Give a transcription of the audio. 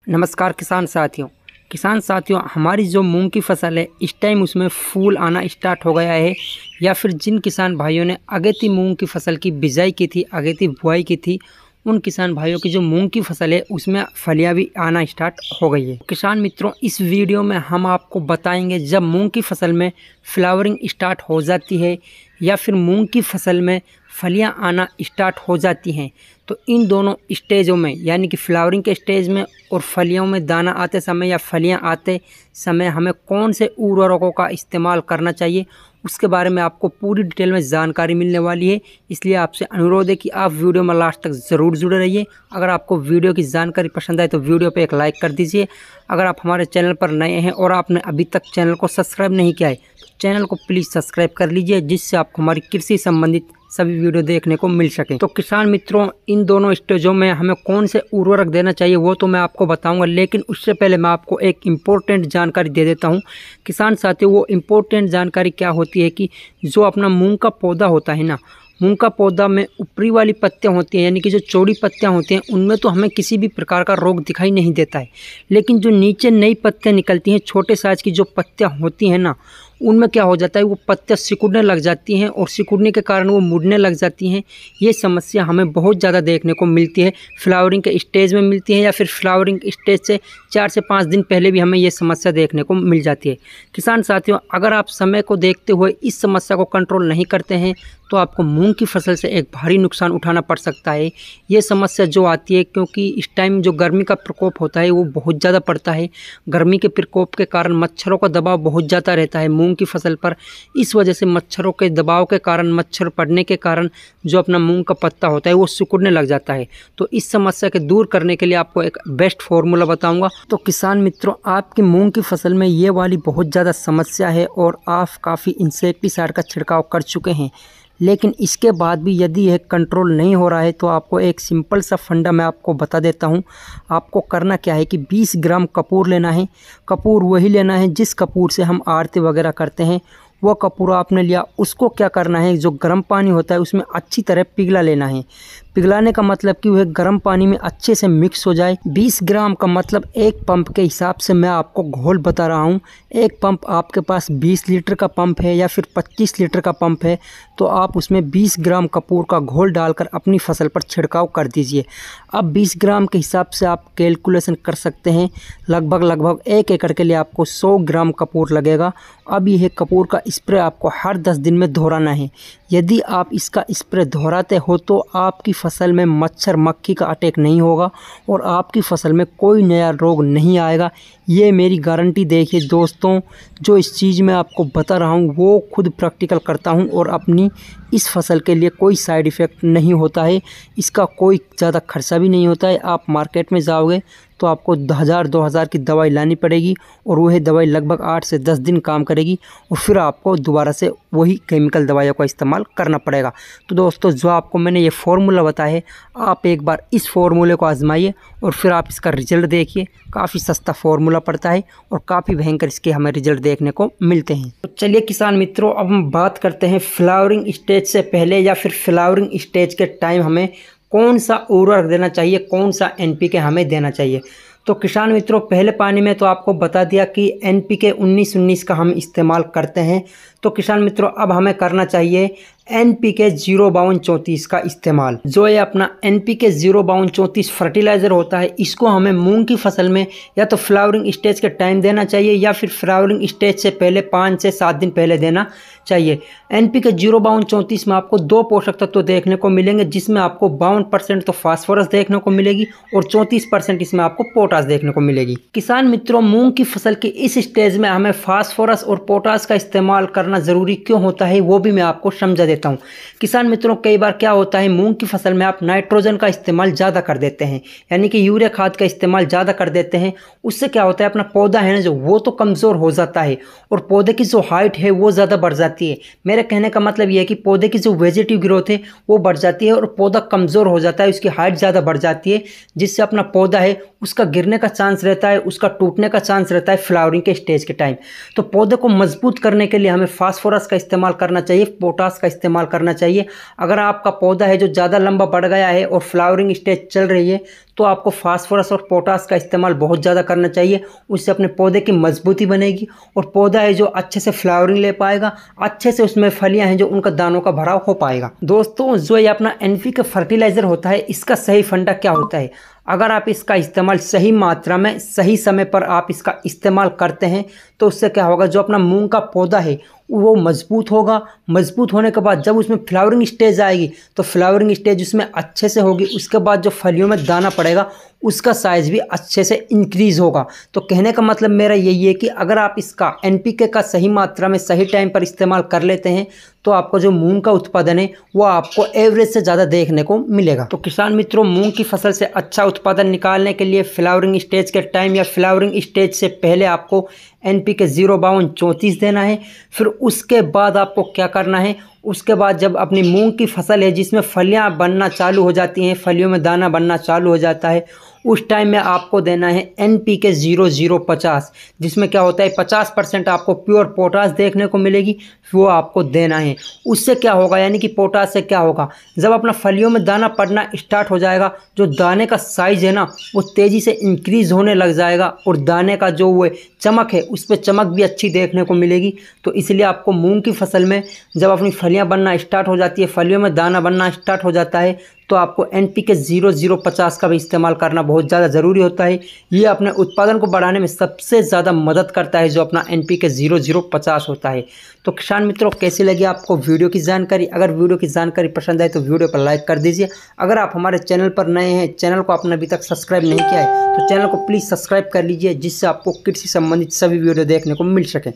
नमस्कार किसान साथियों हमारी जो मूंग की फसल है इस टाइम उसमें फूल आना स्टार्ट हो गया है। या फिर जिन किसान भाइयों ने अगेती मूंग की फसल की बिजाई की थी, अगेती बुआई की थी, उन किसान भाइयों की जो मूंग की फसल है उसमें फलियां भी आना स्टार्ट हो गई है। किसान मित्रों, इस वीडियो में हम आपको बताएंगे जब मूंग की फसल में फ्लावरिंग स्टार्ट हो जाती है या फिर मूंग की फसल में फलियां आना स्टार्ट हो जाती हैं, तो इन दोनों स्टेजों में यानी कि फ्लावरिंग के स्टेज में और फलियों में दाना आते समय या फलियां आते समय हमें कौन से उर्वरकों का इस्तेमाल करना चाहिए, उसके बारे में आपको पूरी डिटेल में जानकारी मिलने वाली है। इसलिए आपसे अनुरोध है कि आप वीडियो में लास्ट तक ज़रूर जुड़े रहिए। अगर आपको वीडियो की जानकारी पसंद आए तो वीडियो पे एक लाइक कर दीजिए। अगर आप हमारे चैनल पर नए हैं और आपने अभी तक चैनल को सब्सक्राइब नहीं किया है तो चैनल को प्लीज़ सब्सक्राइब कर लीजिए, जिससे आपको हमारी कृषि संबंधित सभी वीडियो देखने को मिल सके। तो किसान मित्रों, इन दोनों स्टेजों में हमें कौन से उर्वरक देना चाहिए वो तो मैं आपको बताऊंगा, लेकिन उससे पहले मैं आपको एक इम्पोर्टेंट जानकारी दे देता हूं। किसान साथियों, वो इम्पोर्टेंट जानकारी क्या होती है कि जो अपना मूंग का पौधा होता है ना, मूंग का पौधा में ऊपरी वाली पत्तियां होती हैं यानी कि जो चौड़ी पत्तियां होती हैं उनमें तो हमें किसी भी प्रकार का रोग दिखाई नहीं देता है, लेकिन जो नीचे नई पत्तियां निकलती हैं, छोटे साइज की जो पत्तियां होती हैं ना, उनमें क्या हो जाता है, वो पत्तियां सिकुड़ने लग जाती हैं और सिकुड़ने के कारण वो मुड़ने लग जाती हैं। ये समस्या हमें बहुत ज़्यादा देखने को मिलती है, फ्लावरिंग के स्टेज में मिलती है या फिर फ्लावरिंग स्टेज से 4 से 5 दिन पहले भी हमें ये समस्या देखने को मिल जाती है। किसान साथियों, अगर आप समय को देखते हुए इस समस्या को कंट्रोल नहीं करते हैं तो आपको मूंग की फसल से एक भारी नुकसान उठाना पड़ सकता है। ये समस्या जो आती है क्योंकि इस टाइम जो गर्मी का प्रकोप होता है वो बहुत ज़्यादा पड़ता है। गर्मी के प्रकोप के कारण मच्छरों का दबाव बहुत ज़्यादा रहता है मूंग की फसल पर। इस वजह से मच्छरों के दबाव के कारण, मच्छर पड़ने के कारण जो अपना मूंग का पत्ता होता है वो सिकुड़ने लग जाता है। तो इस समस्या के दूर करने के लिए आपको एक बेस्ट फार्मूला बताऊँगा। तो किसान मित्रों, आपकी मूँग की फसल में ये वाली बहुत ज़्यादा समस्या है और आप काफ़ी इंसेक्टिसाइड का छिड़काव कर चुके हैं, लेकिन इसके बाद भी यदि यह कंट्रोल नहीं हो रहा है तो आपको एक सिंपल सा फंडा मैं आपको बता देता हूं। आपको करना क्या है कि 20 ग्राम कपूर लेना है। कपूर वही लेना है जिस कपूर से हम आरती वगैरह करते हैं। वो कपूर आपने लिया, उसको क्या करना है, जो गर्म पानी होता है उसमें अच्छी तरह पिघला लेना है। पिघलाने का मतलब कि वह गर्म पानी में अच्छे से मिक्स हो जाए। 20 ग्राम का मतलब एक पंप के हिसाब से मैं आपको घोल बता रहा हूँ। एक पंप आपके पास 20 लीटर का पंप है या फिर 25 लीटर का पंप है तो आप उसमें 20 ग्राम कपूर का घोल डालकर अपनी फसल पर छिड़काव कर दीजिए। अब 20 ग्राम के हिसाब से आप कैलकुलेशन कर सकते हैं, लगभग 1 एकड़ के लिए आपको 100 ग्राम कपूर लगेगा। अब यह कपूर का स्प्रे आपको हर 10 दिन में दोहराना है। यदि आप इसका स्प्रे दोहराते हो तो आपकी फसल में मच्छर मक्खी का अटैक नहीं होगा और आपकी फसल में कोई नया रोग नहीं आएगा। ये मेरी गारंटी देखिए दोस्तों, जो इस चीज़ में आपको बता रहा हूँ वो खुद प्रैक्टिकल करता हूँ और अपनी इस फसल के लिए कोई साइड इफ़ेक्ट नहीं होता है। इसका कोई ज़्यादा खर्चा भी नहीं होता है। आप मार्केट में जाओगे तो आपको 1000-2000 की दवाई लानी पड़ेगी और वही दवाई लगभग 8 से 10 दिन काम करेगी और फिर आपको दोबारा से वही केमिकल दवाइयों का इस्तेमाल करना पड़ेगा। तो दोस्तों, जो आपको मैंने ये फार्मूला बताया है, आप एक बार इस फार्मूले को आजमाइए और फिर आप इसका रिजल्ट देखिए। काफ़ी सस्ता फार्मूला पड़ता है और काफ़ी भयंकर इसके हमें रिजल्ट देखने को मिलते हैं। तो चलिए किसान मित्रों, अब हम बात करते हैं फ्लावरिंग स्टेज से पहले या फिर फ्लावरिंग स्टेज के टाइम हमें कौन सा उर्वरक देना चाहिए, कौन सा NPK हमें देना चाहिए। तो किसान मित्रों, पहले पानी में तो आपको बता दिया कि NPK 19-19 का हम इस्तेमाल करते हैं। तो किसान मित्रों, अब हमें करना चाहिए NPK 05234 का इस्तेमाल। जो ये अपना NPK 05234 फर्टिलाइज़र होता है, इसको हमें मूंग की फसल में या तो फ्लावरिंग स्टेज के टाइम देना चाहिए या फिर फ्लावरिंग स्टेज से पहले 5 से 7 दिन पहले देना चाहिए। NPK 05234 में आपको 2 पोषक तत्व देखने को मिलेंगे, जिसमें आपको 52% तो फास्फोरस देखने को मिलेगी और 34% इसमें आपको पोटास देखने को मिलेगी। किसान मित्रों, मूंग की फसल की इस स्टेज में हमें फास्फोरस और पोटास का इस्तेमाल करना ज़रूरी क्यों होता है वो भी मैं आपको समझा देता हूँ। किसान मित्रों, कई बार क्या होता है, मूंग की फसल में आप नाइट्रोजन का इस्तेमाल ज़्यादा कर देते हैं, यानी कि यूरिया खाद का इस्तेमाल ज़्यादा कर देते हैं। उससे क्या होता है, अपना पौधा है ना जो, वो तो कमज़ोर हो जाता है और पौधे की जो हाइट है वो ज़्यादा बढ़ जाती है। मेरे कहने का मतलब ये है कि पौधे की जो वेजिटेटिव ग्रोथ है वो बढ़ जाती है और पौधा कमज़ोर हो जाता है, उसकी हाइट ज़्यादा बढ़ जाती है, जिससे अपना पौधा है उसका गिरने का चांस रहता है, उसका टूटने का चांस रहता है फ्लावरिंग के स्टेज के टाइम। तो पौधे को मजबूत करने के लिए हमें फास्फोरस का इस्तेमाल करना चाहिए, पोटास का इस्तेमाल करना चाहिए। अगर आपका पौधा है जो ज़्यादा लंबा बढ़ गया है और फ्लावरिंग स्टेज चल रही है तो आपको फास्फोरस और पोटास का इस्तेमाल बहुत ज़्यादा करना चाहिए। उससे अपने पौधे की मजबूती बनेगी और पौधा है जो अच्छे से फ्लावरिंग ले पाएगा, अच्छे से उसमें फलियां हैं जो उनका दानों का भराव हो पाएगा। दोस्तों, जो ये अपना NPK फर्टिलाइज़र होता है, इसका सही फंडा क्या होता है? अगर आप इसका इस्तेमाल सही मात्रा में सही समय पर आप इसका इस्तेमाल करते हैं तो उससे क्या होगा, जो अपना मूंग का पौधा है वो मजबूत होगा। मजबूत होने के बाद जब उसमें फ्लावरिंग स्टेज आएगी तो फ्लावरिंग स्टेज उसमें अच्छे से होगी। उसके बाद जो फलियों में दाना पड़ेगा उसका साइज़ भी अच्छे से इंक्रीज़ होगा। तो कहने का मतलब मेरा यही है कि अगर आप इसका NPK का सही मात्रा में सही टाइम पर इस्तेमाल कर लेते हैं तो आपको जो मूंग का उत्पादन है वो आपको एवरेज से ज़्यादा देखने को मिलेगा। तो किसान मित्रों, मूंग की फसल से अच्छा उत्पादन निकालने के लिए फ्लावरिंग स्टेज के टाइम या फ्लावरिंग स्टेज से पहले आपको NPK 05234 देना है। फिर उसके बाद आपको क्या करना है, उसके बाद जब अपनी मूंग की फसल है जिसमें फलियां बनना चालू हो जाती हैं, फलियों में दाना बनना चालू हो जाता है, उस टाइम में आपको देना है NPK 0050, जिसमें क्या होता है 50% आपको प्योर पोटास देखने को मिलेगी, वो आपको देना है। उससे क्या होगा, यानी कि पोटास से क्या होगा, जब अपना फलियों में दाना पड़ना स्टार्ट हो जाएगा, जो दाने का साइज़ है ना वो तेज़ी से इंक्रीज़ होने लग जाएगा और दाने का जो वो चमक है उस पर चमक भी अच्छी देखने को मिलेगी। तो इसलिए आपको मूंग की फसल में जब अपनी फलियां बनना स्टार्ट हो जाती है, फलियों में दाना बनना स्टार्ट हो जाता है, तो आपको NPK 0050 का भी इस्तेमाल करना बहुत ज़्यादा ज़रूरी होता है। ये अपने उत्पादन को बढ़ाने में सबसे ज़्यादा मदद करता है, जो अपना NPK 0050 होता है। तो किसान मित्रों, कैसी लगी आपको वीडियो की जानकारी? अगर वीडियो की जानकारी पसंद आए तो वीडियो पर लाइक कर दीजिए। अगर आप हमारे चैनल पर नए हैं, चैनल को आपने अभी तक सब्सक्राइब नहीं किया है तो चैनल को प्लीज़ सब्सक्राइब कर लीजिए, जिससे आपको कृषि संबंधित सभी वीडियो देखने को मिल सके।